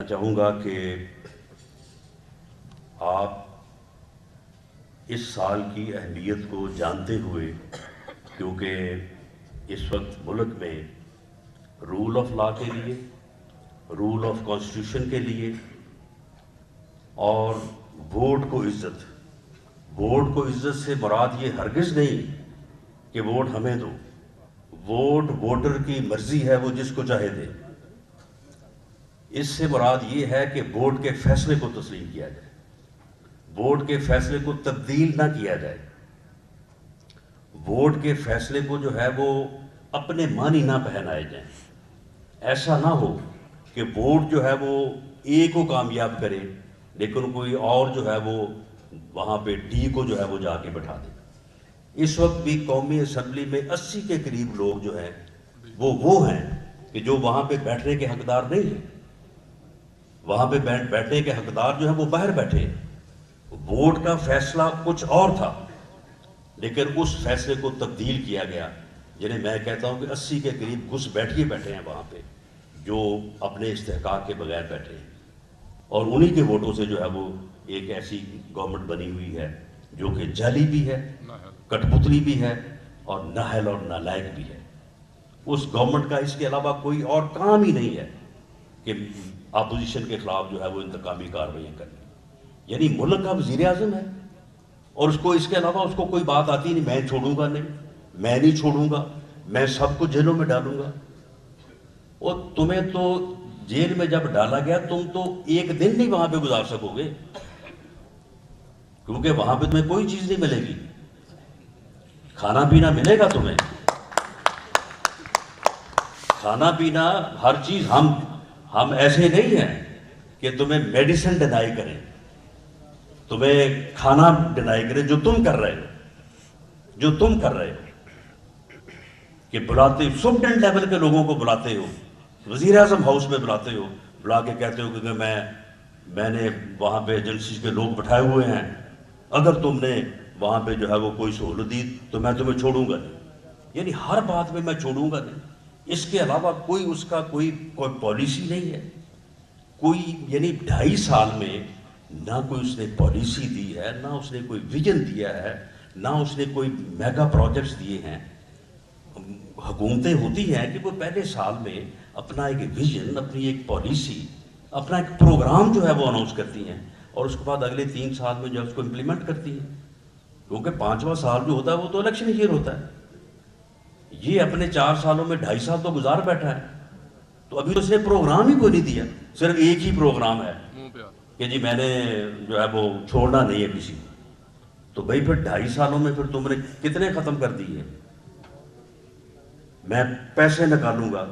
چاہوں گا کہ آپ اس سال کی اہمیت کو جانتے ہوئے، کیونکہ اس وقت ملک میں رول آف لا کے لیے، رول آف کانسٹیٹیوشن کے لیے اور ووٹ کو عزت سے مراد یہ ہرگز نہیں کہ ووٹ ہمیں دو. ووٹ ووٹر کی مرضی ہے، وہ جس کو چاہے دے. اس سے مراد یہ ہے کہ ووٹ کے فیصلے کو تسلیم کیا جائے، ووٹ کے فیصلے کو تبدیل نہ کیا جائے، ووٹ کے فیصلے کو جو ہے وہ اپنے معنی نہ پہنائے جائیں. ایسا نہ ہو کہ ووٹ جو ہے وہ اے کو کامیاب کرے لیکن کوئی اور جو ہے وہ وہاں پہ ڈی کو جو ہے وہ جا کے بٹھا دے. اس وقت بھی قومی اسمبلی میں 80 کے قریب لوگ جو ہیں وہ ہیں کہ جو وہاں پہ بیٹھنے کے حقدار نہیں ہیں. وہاں پہ بیٹھنے کے حقدار جو ہیں وہ باہر بیٹھے ہیں. ووٹ کا فیصلہ کچھ اور تھا لیکن اس فیصلے کو تبدیل کیا گیا، جنہیں میں کہتا ہوں کہ 80 کے قریب گھس بیٹھیے بیٹھے ہیں وہاں پہ، جو اپنے استحقاق کے بغیر بیٹھے ہیں. اور انہی کے ووٹوں سے جو ہے وہ ایک ایسی گورنمنٹ بنی ہوئی ہے جو کہ جعلی بھی ہے، کٹ پتلی بھی ہے اور نااہل اور نالائق بھی ہے. اس گورنمنٹ کا اس کے علاوہ کوئی اور کام ہی نہیں ہے کہ اپوزیشن کے خلاف جو ہے وہ انتقامی کارروائیاں کرنی. یعنی ملک کا وزیر اعظم ہے اور اس کو اس کے علاوہ اس کو کوئی بات آتی نہیں. میں چھوڑوں گا نہیں، میں نہیں چھوڑوں گا، میں سب کو جیلوں میں ڈالوں گا. اور تمہیں تو جیل میں جب ڈالا گیا تم تو ایک دن نہیں وہاں پہ گزار سکو گے، کیونکہ وہاں پہ تمہیں کوئی چیز نہیں ملے گی. کھانا پینا ملے گا تمہیں، کھانا پینا ہر چیز. ہم ایسے نہیں ہیں کہ تمہیں میڈیسن ڈینائی کریں، تمہیں کھانا ڈینائی کریں. جو تم کر رہے ہو کہ بلاتے سپرنٹینڈنٹ لیول کے لوگوں کو بلاتے ہو، وزیر اعظم ہاؤس میں بلاتے ہو، بلا کے کہتے ہو کہ میں نے وہاں پہ ایجنسیز کے لوگ بٹھائے ہوئے ہیں، اگر تم نے وہاں پہ جو ہے وہ کوئی سہولت دی تو میں تمہیں چھوڑوں گا نہیں. یعنی ہر بات میں چھوڑوں گا نہیں. اس کے علاوہ کوئی اس کا کوئی پالیسی نہیں ہے. کوئی یعنی 2.5 سال میں نہ کوئی اس نے پالیسی دی ہے، نہ اس نے کوئی ویژن دیا ہے، نہ اس نے کوئی میگا پروجیکٹس دیے ہیں. حکومتیں ہوتی ہیں کہ وہ پہلے سال میں اپنا ایک ویژن، اپنی ایک پالیسی، اپنا ایک پروگرام جو ہے وہ اناؤنس کرتی ہیں اور اس کے بعد اگلے 3 سال میں جو اس کو امپلیمنٹ کرتی ہیں. کیونکہ 5واں سال جو ہوتا ہے وہ تو الیکشن ایئر ہوتا ہے. یہ اپنے 4 سالوں میں 2.5 سال تو گزار بیٹھا ہے، تو ابھی اس نے پروگرام ہی کوئی نہیں دیا. صرف ایک ہی پروگرام ہے کہ جی میں نے جو ہے وہ چھوڑنا نہیں ہے کسی کو. تو بھائی پھر 2.5 سالوں میں پھر تم نے کتنے ختم کر دیے؟ میں پیسے نکالوں گا،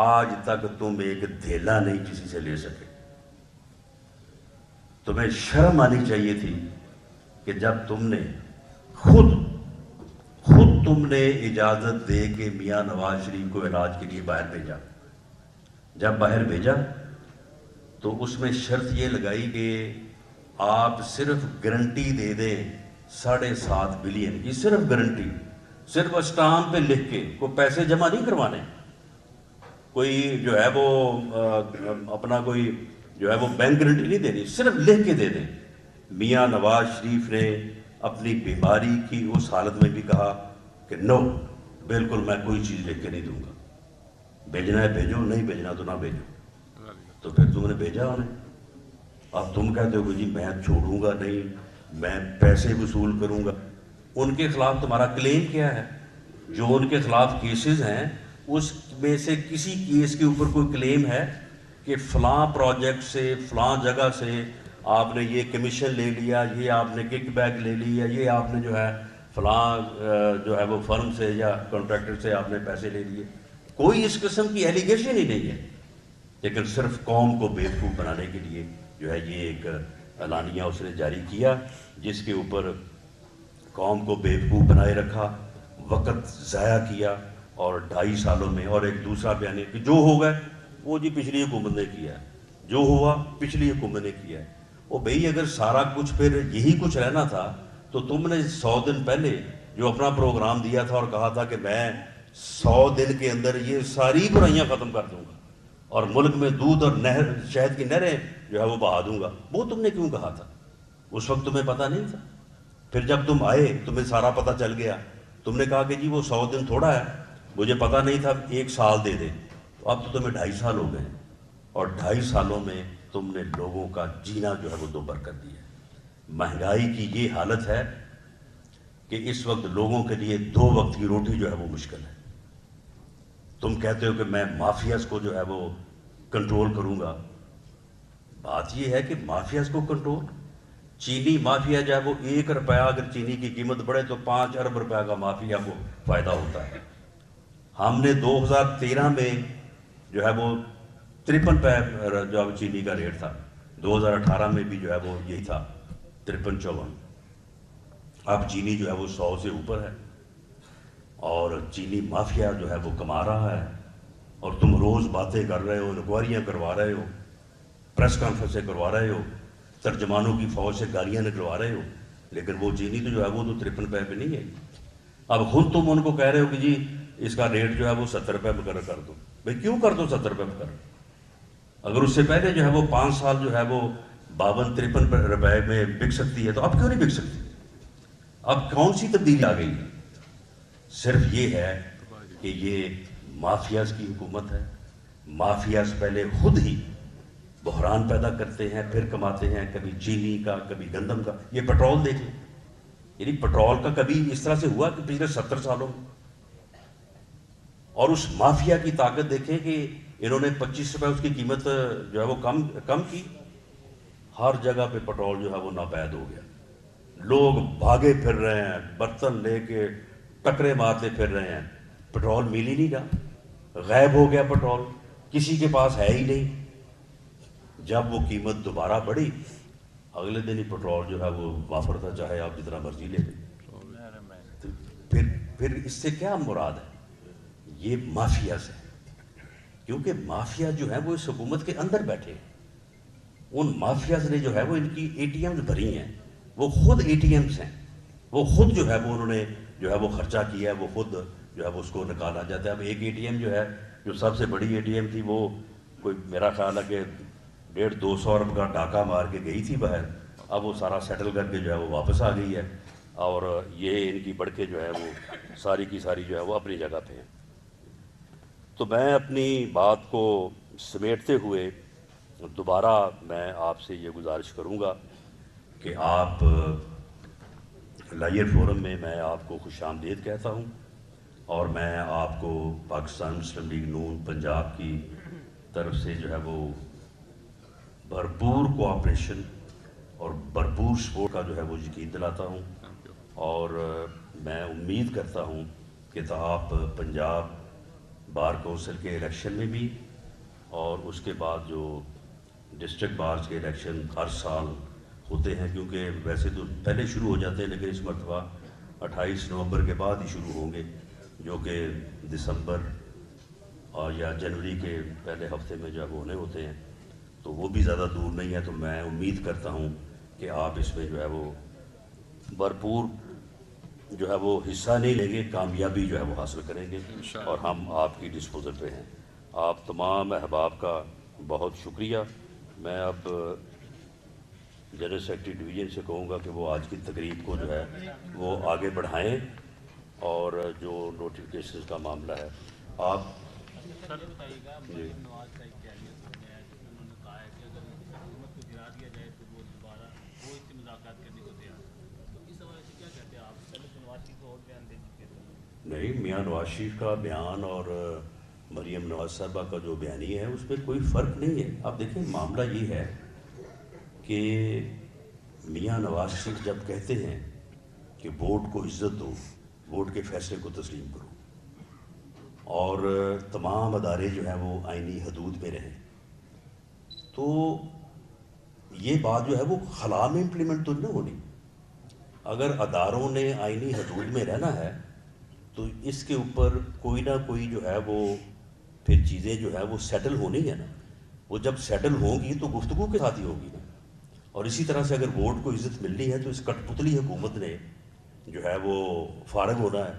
آج تک تم ایک دھیلا نہیں کسی سے لے سکے. تمہیں شرم آنی چاہیے تھی کہ جب تم نے خود تم نے اجازت دے کہ میاں نواز شریف کو علاج کے لیے باہر بھیجا. جب باہر بھیجا تو اس میں شرط یہ لگائی کہ آپ صرف گارنٹی دے دیں 7.5 بلین کی، صرف گارنٹی، صرف اسٹامپ پہ لکھ کے، کوئی پیسے جمع نہیں کروانے، کوئی جو ہے وہ اپنا کوئی جو ہے وہ بینک گارنٹی نہیں دینی، صرف لکھ کے دے دیں. میاں نواز شریف نے اپنی بیماری کی اس حالت میں بھی کہا کہ نو، بالکل میں کوئی چیز لکھ کے نہیں دوں گا، بھیجنا ہے بھیجو، نہیں بھیجنا تو نہ بھیجو. تو پھر تم نے بھیجا انہیں. اب تم کہتے ہو کہ جی میں چھوڑوں گا نہیں، میں پیسے وصول کروں گا. ان کے خلاف تمہارا کلیم کیا ہے؟ جو ان کے خلاف کیسز ہیں اس میں سے کسی کیس کے اوپر کوئی کلیم ہے کہ فلاں پروجیکٹ سے، فلاں جگہ سے آپ نے یہ کمیشن لے لیا، یہ آپ نے کک بیک لے لیا، یہ آپ نے جو ہے فلاں جو ہے وہ فرم سے یا کانٹریکٹر سے آپ نے پیسے لے لیے؟ کوئی اس قسم کی ایلیگیشن ہی نہیں ہے. لیکن صرف قوم کو بیوقوف بنانے کے لیے جو ہے یہ ایک اعلانیہ اس نے جاری کیا، جس کے اوپر قوم کو بیوقوف بنائے رکھا، وقت ضائع کیا. اور 2.5 سالوں میں، اور ایک دوسرا بیان ہے کہ جو ہو گئے وہ جی پچھلی حکومت نے کیا ہے، جو ہوا پچھلی حکومت نے کیا ہے. وہ بھئی اگر سارا کچھ پھر یہی کچھ رہنا تھا تو تم نے 100 دن پہلے جو اپنا پروگرام دیا تھا اور کہا تھا کہ میں 100 دن کے اندر یہ ساری برائیاں ختم کر دوں گا، اور ملک میں دودھ اور نہر شہد کی نہریں جو ہے وہ بہا دوں گا. وہ تم نے کیوں کہا تھا؟ اس وقت تمہیں پتہ نہیں تھا. پھر جب تم آئے تمہیں سارا پتہ چل گیا. تم نے کہا کہ جی وہ 100 دن تھوڑا ہے, مجھے پتہ نہیں تھا, 1 سال دے دے. تو اب تو تمہیں 2.5 سال ہو گئے, اور 2.5 سالوں میں تم نے لوگوں کا جینا جو ہے وہ دوبر کر دیا. مہنگائی کی یہ حالت ہے کہ اس وقت لوگوں کے لیے 2 وقت کی روٹی جو ہے وہ مشکل ہے. تم کہتے ہو کہ میں مافیاز کو جو ہے وہ کنٹرول کروں گا. بات یہ ہے کہ مافیاز کو کنٹرول, چینی مافیا جو ہے وہ 1 روپیہ اگر چینی کی قیمت بڑھے تو 5 ارب روپے کا مافیا کو فائدہ ہوتا ہے. ہم نے 2013 میں جو ہے وہ 53 روپے جو ہے چینی کا ریٹ تھا, 2018 میں بھی جو ہے وہ یہی تھا 53-54. اب چینی جو ہے وہ 100 سے اوپر ہے, اور چینی مافیا جو ہے وہ کما رہا ہے. اور تم روز باتیں کر رہے ہو, انکوائریاں کروا رہے ہو, پریس کانفرنسیں کروا رہے ہو, ترجمانوں کی فوج سے گالیاں نکلوا رہے ہو, لیکن وہ چینی تو جو ہے وہ تو 53 روپے پہ نہیں ہے. اب خود تم ان کو کہہ رہے ہو کہ جی اس کا ریٹ جو ہے وہ 70 روپے مقرر کر دو. بھائی کیوں کر دو 70 روپے مقرر؟ اگر اس سے پہلے جو ہے وہ 5 سال جو ہے وہ 52-53 روپے میں بک سکتی ہے, تو اب کیوں نہیں بک سکتی؟ اب کون سی تبدیلی آ گئی ہے؟ صرف یہ ہے کہ یہ مافیاز کی حکومت ہے. مافیاز پہلے خود ہی بحران پیدا کرتے ہیں, پھر کماتے ہیں, کبھی چینی کا, کبھی گندم کا. یہ پٹرول دیکھ لیں, یعنی پٹرول کا کبھی اس طرح سے ہوا کہ پچھلے 70 سالوں میں. اور اس مافیا کی طاقت دیکھیں کہ انہوں نے 25 روپے اس کی قیمت جو ہے وہ کم کی. ہر جگہ پہ پٹرول جو ہے وہ ناپید ہو گیا. لوگ بھاگے پھر رہے ہیں, برتن لے کے ٹکرے مارتے پھر رہے ہیں. پٹرول مل ہی نہیں رہا, غائب ہو گیا پٹرول, کسی کے پاس ہے ہی نہیں. جب وہ قیمت دوبارہ بڑھی, اگلے دن ہی پٹرول جو ہے وہ وافر تھا, چاہے آپ جتنا مرضی لے لیں. پھر اس سے کیا مراد ہے؟ یہ مافیا سے, کیونکہ مافیا جو ہے وہ اس حکومت کے اندر بیٹھے ہیں. ان مافیاز نے جو ہے وہ ان کی اے ٹی ایمز بھری ہیں, وہ خود اے ٹی ایمز ہیں, وہ خود جو ہے وہ انہوں نے جو ہے وہ خرچہ کیا ہے, وہ خود جو ہے وہ اس کو نکالا جاتا ہے. اب ایک اے ٹی ایم جو ہے جو سب سے بڑی اے ٹی ایم تھی, وہ کوئی میرا خیال ہے کہ 150-200 ارب کا ڈاکہ مار کے گئی تھی باہر. اب وہ سارا سیٹل کر کے جو ہے وہ واپس آ گئی ہے, اور یہ ان کی بڑکیں جو ہے وہ ساری کی ساری جو ہے وہ اپنی جگہ پہ ہیں. تو میں اپنی بات کو سمیٹتے ہوئے دوبارہ میں آپ سے یہ گزارش کروں گا کہ آپ لائر فورم میں آپ کو خوش آمدید کہتا ہوں, اور میں آپ کو پاکستان مسلم لیگ نون پنجاب کی طرف سے جو ہے وہ بھرپور کوآپریشن اور بھرپور سپورٹ کا جو ہے وہ یقین دلاتا ہوں. اور میں امید کرتا ہوں کہ آپ پنجاب بار کونسل کے الیکشن میں بھی, اور اس کے بعد جو ڈسٹرکٹ بارز کے الیکشن ہر سال ہوتے ہیں, کیونکہ ویسے تو پہلے شروع ہو جاتے ہیں لیکن اس مرتبہ 28 نومبر کے بعد ہی شروع ہوں گے, جو کہ دسمبر اور یا جنوری کے پہلے ہفتے میں جب ہونے ہوتے ہیں, تو وہ بھی زیادہ دور نہیں ہے. تو میں امید کرتا ہوں کہ آپ اس میں جو ہے وہ بھرپور جو ہے وہ حصہ نہیں لیں گے, کامیابی جو ہے وہ حاصل کریں گے, اور ہم آپ کی ڈسپوزل پہ ہیں. آپ تمام احباب کا بہت شکریہ. میں اب جنرل سیکرٹری ڈویژن سے کہوں گا کہ وہ آج کی تقریب کو جو ہے وہ آگے بڑھائیں, اور جو نوٹیفکیشن کا معاملہ ہے آپ جی. نہیں, میاں نواز شریف کا بیان اور مریم نواز صاحبہ کا جو بیانی ہے اس میں کوئی فرق نہیں ہے. اب دیکھیں معاملہ یہ ہے کہ میاں نواز شریف جب کہتے ہیں کہ ووٹ کو عزت دو, ووٹ کے فیصلے کو تسلیم کرو, اور تمام ادارے جو ہیں وہ آئینی حدود میں رہیں, تو یہ بات جو ہے وہ خلا میں امپلیمنٹ تو نہیں ہونی. اگر اداروں نے آئینی حدود میں رہنا ہے تو اس کے اوپر کوئی نہ کوئی جو ہے وہ پھر چیزیں جو ہے وہ سیٹل ہونی ہے نا. وہ جب سیٹل ہوں گی تو گفتگو کے ساتھ ہی ہوگی نا. اور اسی طرح سے اگر ووٹ کو عزت ملنی ہے تو اس کٹ پتلی حکومت نے جو ہے وہ فارغ ہونا ہے.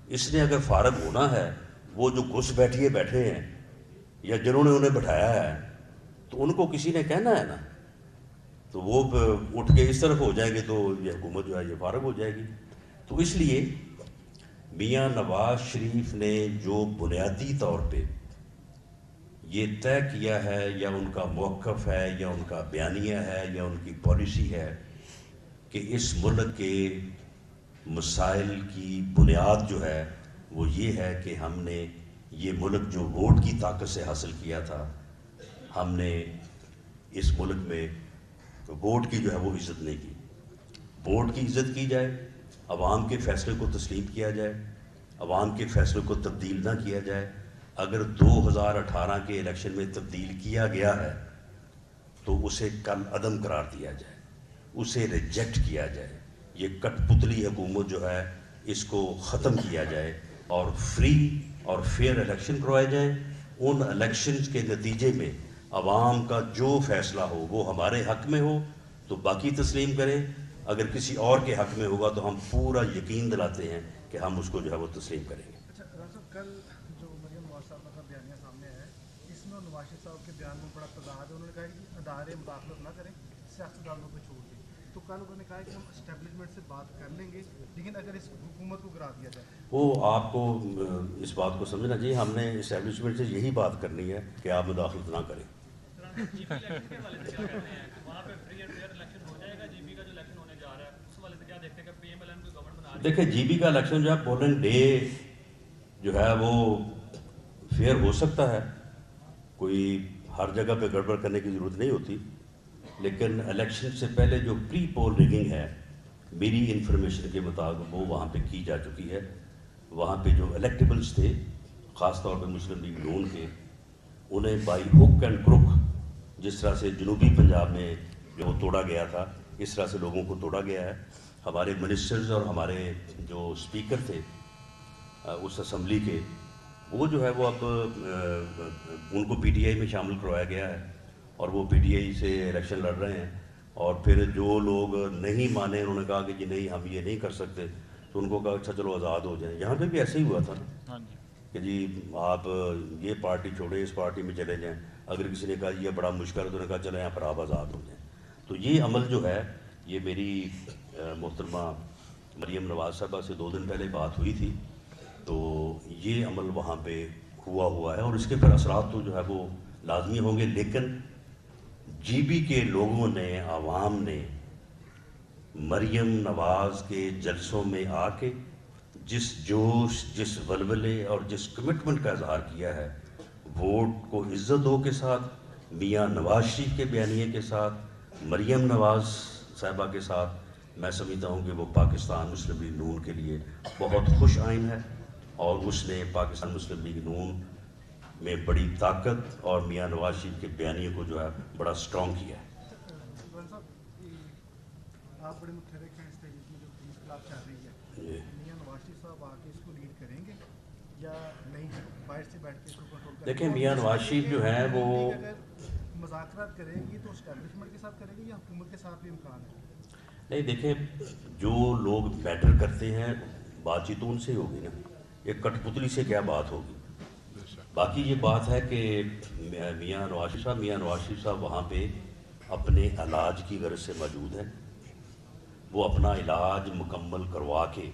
اس نے اگر فارغ ہونا ہے, وہ جو گھس بیٹھے ہیں یا جنہوں نے انہیں بٹھایا ہے تو ان کو کسی نے کہنا ہے نا، تو وہ اٹھ کے اس طرف ہو جائیں گے تو یہ حکومت جو ہے یہ فارغ ہو جائے گی۔ تو اس لیے میاں نواز شریف نے جو بنیادی طور پہ یہ طے کیا ہے، یا ان کا موقف ہے، یا ان کا بیانیہ ہے، یا ان کی پالیسی ہے کہ اس ملک کے مسائل کی بنیاد جو ہے وہ یہ ہے کہ ہم نے یہ ملک جو ووٹ کی طاقت سے حاصل کیا تھا، ہم نے اس ملک میں ووٹ کی جو ہے وہ عزت نہیں کی۔ ووٹ کی عزت کی جائے، عوام کے فیصلے کو تسلیم کیا جائے، عوام کے فیصلے کو تبدیل نہ کیا جائے۔ اگر 2018 کے الیکشن میں تبدیل کیا گیا ہے تو اسے کل عدم قرار دیا جائے، اسے ریجیکٹ کیا جائے، یہ کٹ پتلی حکومت جو ہے اس کو ختم کیا جائے اور فری اور فیئر الیکشن کروائے جائیں۔ ان الیکشنز کے نتیجے میں عوام کا جو فیصلہ ہو وہ ہمارے حق میں ہو تو باقی تسلیم کریں، اگر کسی اور کے حق میں ہوگا تو ہم پورا یقین دلاتے ہیں کہ ہم اس کو جو ہے وہ تسلیم کریں گے۔ اچھا رانا صاحب، کل جو مریم نواز صاحبہ کا بیانیہ سامنے آیا ہے، اس میں نواز شریف صاحب کے بیان میں بڑا تضاد ہے۔ انہوں نے کہا کہ ادارے مداخلت نہ کریں، سیاست دانوں پہ چھوڑ دیں۔ تو کل انہوں نے کہا کہ ہم اسٹیبلشمنٹ سے بات کر لیں گے، لیکن اگر اس حکومت کو گرا دیا جائے۔ وہ آپ کو اس بات کو سمجھنا چاہیے، ہم نے اسٹیبلشمنٹ سے یہی بات کرنی ہے کہ آپ مداخلت نہ کریں۔ دیکھیں جی بی کا الیکشن جو ہے پولنگ ڈے جو ہے وہ فیئر ہو سکتا ہے، کوئی ہر جگہ پہ گڑبڑ کرنے کی ضرورت نہیں ہوتی، لیکن الیکشن سے پہلے جو پری پول ریگنگ ہے میری انفارمیشن کے مطابق وہ وہاں پہ کی جا چکی ہے۔ وہاں پہ جو الیکٹیبلز تھے، خاص طور پہ مسلم لیگ نون کے، انہیں بائی ہک اینڈ کروک، جس طرح سے جنوبی پنجاب میں جو توڑا گیا تھا اس طرح سے لوگوں کو توڑا گیا ہے۔ ہمارے منسٹرز اور ہمارے جو اسپیکر تھے اس اسمبلی کے، وہ جو ہے وہ اب ان کو پی ٹی آئی میں شامل کروایا گیا ہے اور وہ پی ٹی آئی سے الیکشن لڑ رہے ہیں۔ اور پھر جو لوگ نہیں مانے انہوں نے کہا کہ جی نہیں ہم یہ نہیں کر سکتے، تو ان کو کہا اچھا چلو آزاد ہو جائیں۔ یہاں پہ بھی ایسے ہی ہوا تھا نا کہ جی آپ یہ پارٹی چھوڑیں اس پارٹی میں چلے جائیں، اگر کسی نے کہا یہ بڑا مشکل ہے تو انہوں نے کہا چلیں یہاں پر آپ آزاد ہو جائیں۔ تو یہ عمل جو ہے یہ میری محترمہ مریم نواز صاحبہ سے 2 دن پہلے بات ہوئی تھی، تو یہ عمل وہاں پہ ہوا ہے اور اس کے پھر اثرات تو جو ہے وہ لازمی ہوں گے۔ لیکن جی بی کے لوگوں نے، عوام نے مریم نواز کے جلسوں میں آ کے جس جوش، جس ولولے اور جس کمٹمنٹ کا اظہار کیا ہے، ووٹ کو عزت دو کے ساتھ، میاں نواز شریف کے بیانیے کے ساتھ، مریم نواز صاحبہ کے ساتھ، میں سمجھتا ہوں کہ وہ پاکستان مسلم لیگ نون کے لیے بہت خوش آئین ہے اور اس نے پاکستان مسلم لیگ نون میں بڑی طاقت اور میاں نواز شریف کے بیانیے کو جو ہے بڑا سٹرونگ کیا ہے۔ آپ بڑے متحرک ہیں اس تحریک میں جو انقلاب چل رہی ہے، میاں نواز شریف صاحب آ کے اس کو لیڈ کریں گے یا نہیں، باہر سے بیٹھ کے اس کو کنٹرول کریں گے؟ دیکھیں میاں نواز شریف جو ہیں وہ اگر مذاکرات کرے گی تو اسٹیبلشمنٹ کے ساتھ کرے گی یا حکومت کے ساتھ بھی امکان ہے؟ نہیں، دیکھیں جو لوگ میٹر کرتے ہیں بات چیت تو ان سے ہی ہوگی نا، ایک کٹ پتلی سے کیا بات ہوگی۔ باقی یہ بات ہے کہ میاں نواز شریف صاحب وہاں پہ اپنے علاج کی غرض سے موجود ہیں، وہ اپنا علاج مکمل کروا کے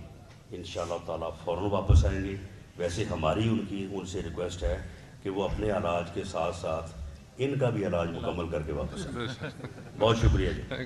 انشاءاللہ تعالیٰ فوراً واپس آئیں گے۔ ویسے ہماری ان سے ریکویسٹ ہے کہ وہ اپنے علاج کے ساتھ ساتھ ان کا بھی علاج مکمل کر کے واپس آئیں۔ بہت شکریہ جی۔